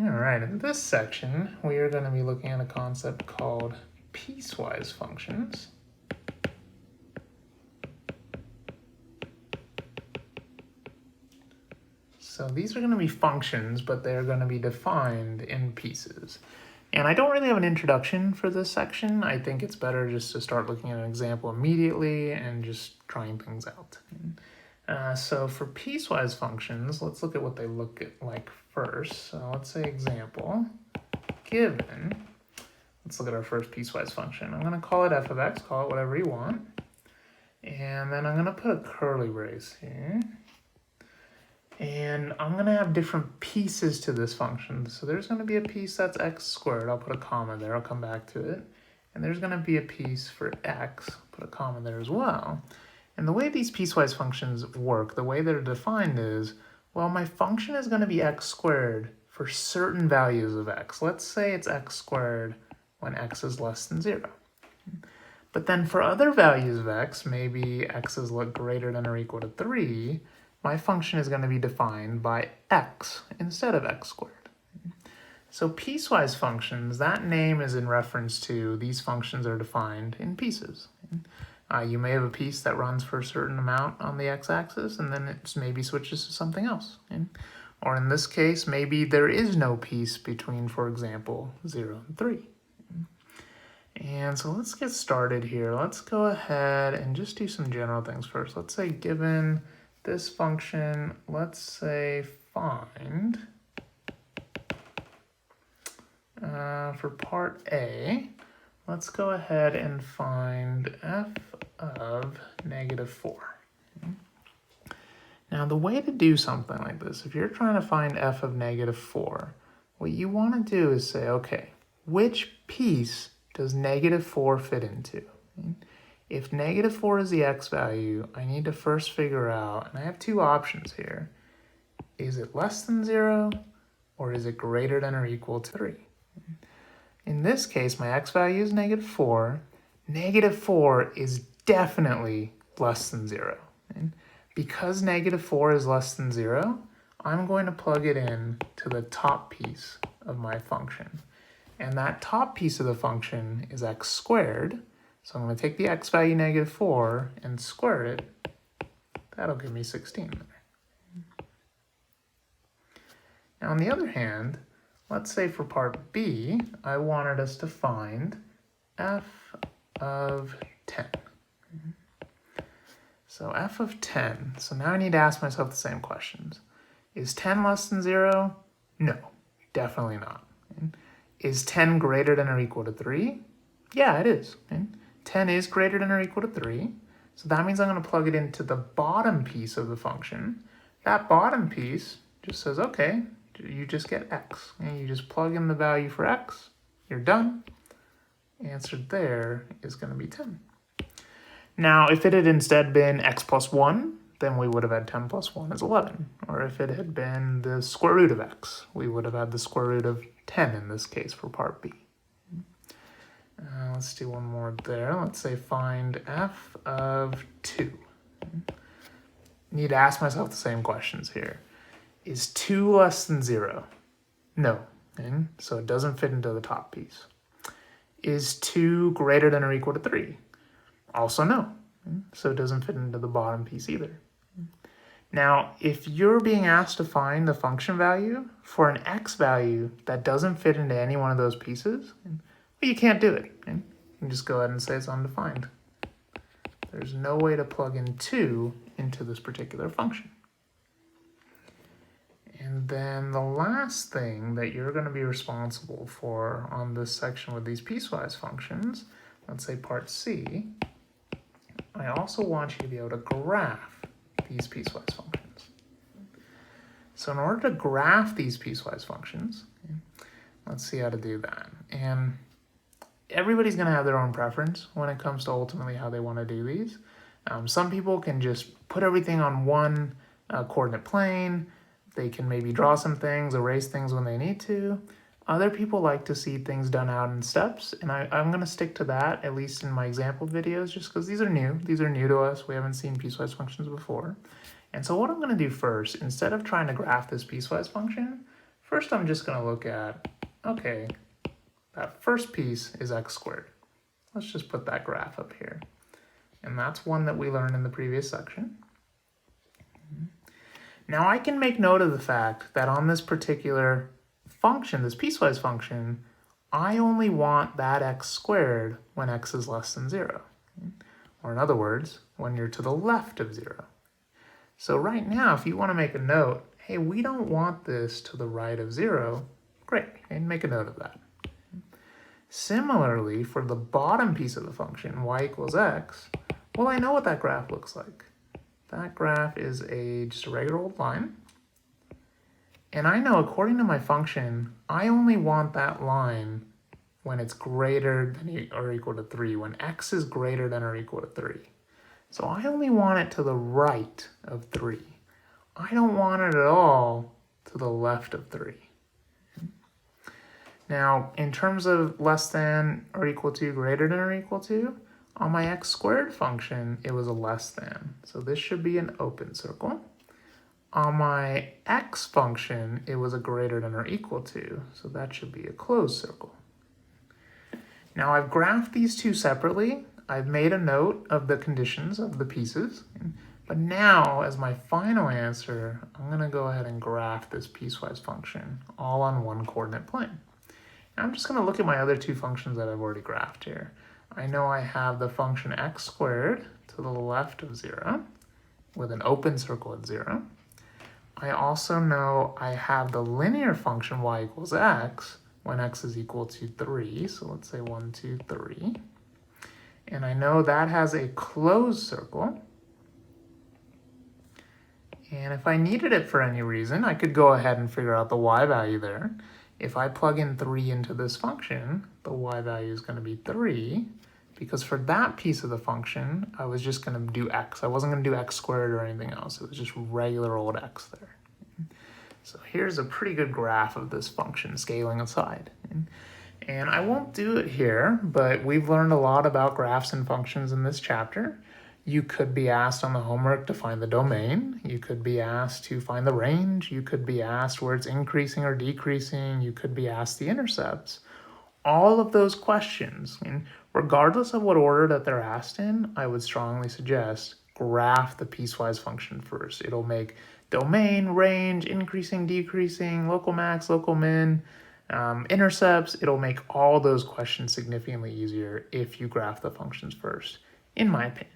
All right, in this section, we are going to be looking at a concept called piecewise functions. So these are going to be functions, but they're going to be defined in pieces. And I don't really have an introduction for this section. I think it's better just to start looking at an example immediately and just trying things out. So for piecewise functions, let's look at what they look like first. So let's say example, given, let's look at our first piecewise function. I'm going to call it f of x, call it whatever you want. And then I'm going to put a curly brace here. And I'm going to have different pieces to this function. So there's going to be a piece that's x squared. I'll put a comma there. I'll come back to it. And there's going to be a piece for x. Put a comma there as well. And the way these piecewise functions work, the way they're defined is, well, my function is going to be x squared for certain values of x. Let's say it's x squared when x is less than 0. But then for other values of x, maybe x is greater than or equal to 3, my function is going to be defined by x instead of x squared. So piecewise functions, that name is in reference to these functions are defined in pieces. You may have a piece that runs for a certain amount on the x-axis and then it maybe switches to something else. Or in this case, maybe there is no piece between, for example, 0 and 3. And so let's get started here. Let's go ahead and just do some general things first. Let's say given this function, let's say find, for part A, let's go ahead and find f of -4. Now the way to do something like this, if you're trying to find f of -4, what you want to do is say, okay, which piece does -4 fit into? If -4 is the x value, I need to first figure out, and I have two options here. Is it less than 0 or is it greater than or equal to 3? In this case, my x value is -4. -4 is definitely less than 0. Because -4 is less than 0, I'm going to plug it in to the top piece of my function. And that top piece of the function is x squared. So I'm going to take the x value -4 and square it. That'll give me 16 there. Now on the other hand, let's say for part B, I wanted us to find f of 10. So f of 10. So now I need to ask myself the same questions. Is 10 less than 0? No, definitely not. Is 10 greater than or equal to 3? Yeah, it is. 10 is greater than or equal to 3. So that means I'm going to plug it into the bottom piece of the function. That bottom piece just says, okay, you just get x. And you just plug in the value for x. You're done. Answer there is going to be 10. Now, if it had instead been x plus 1, then we would have had 10 plus 1 is 11. Or if it had been the square root of x, we would have had the square root of 10 in this case for part B. Let's do one more there. Let's say find f of 2. Need to ask myself the same questions here. Is 2 less than 0? No. So it doesn't fit into the top piece. Is 2 greater than or equal to 3? Also no. So it doesn't fit into the bottom piece either. Now, if you're being asked to find the function value for an x value that doesn't fit into any one of those pieces, well, you can't do it. You can just go ahead and say it's undefined. There's no way to plug in 2 into this particular function. And then the last thing that you're going to be responsible for on this section with these piecewise functions, let's say part C, I also want you to be able to graph these piecewise functions. So in order to graph these piecewise functions, let's see how to do that. And everybody's going to have their own preference when it comes to ultimately how they want to do these. Some people can just put everything on one coordinate plane. They can maybe draw some things, erase things when they need to. Other people like to see things done out in steps, and I'm going to stick to that, at least in my example videos, just because these are new. These are new to us. We haven't seen piecewise functions before. And so what I'm going to do first, instead of trying to graph this piecewise function, First, I'm just going to look at, okay, that first piece is x squared. Let's just put that graph up here. And that's one that we learned in the previous section. Now I can make note of the fact that on this particular function, this piecewise function, I only want that x squared when x is less than 0. Or in other words, when you're to the left of 0. So right now, if you want to make a note, hey, we don't want this to the right of 0, great, and make a note of that. Similarly, for the bottom piece of the function, y equals x, well, I know what that graph looks like. That graph is just a regular old line. And I know, according to my function, I only want that line when it's greater than or equal to 3, when x is greater than or equal to 3. So I only want it to the right of 3. I don't want it at all to the left of 3. Now, in terms of less than or equal to, greater than or equal to, on my x squared function, it was a less than. So this should be an open circle. On my x function, it was a greater than or equal to. So that should be a closed circle. Now I've graphed these two separately. I've made a note of the conditions of the pieces. But now, as my final answer, I'm going to go ahead and graph this piecewise function all on one coordinate plane. And I'm just going to look at my other two functions that I've already graphed here. I know I have the function x squared to the left of 0 with an open circle at 0. I also know I have the linear function y equals x when x is equal to 3. So let's say 1, 2, 3. And I know that has a closed circle. And if I needed it for any reason, I could go ahead and figure out the y value there. If I plug in 3 into this function, the y value is going to be 3, because for that piece of the function, I was just going to do x. I wasn't going to do x squared or anything else. It was just regular old x there. So here's a pretty good graph of this function scaling aside. And I won't do it here, but we've learned a lot about graphs and functions in this chapter. You could be asked on the homework to find the domain. You could be asked to find the range. You could be asked where it's increasing or decreasing. You could be asked the intercepts. All of those questions, and regardless of what order that they're asked in, I would strongly suggest graph the piecewise function first. It'll make domain, range, increasing, decreasing, local max, local min, intercepts. It'll make all those questions significantly easier if you graph the functions first, in my opinion.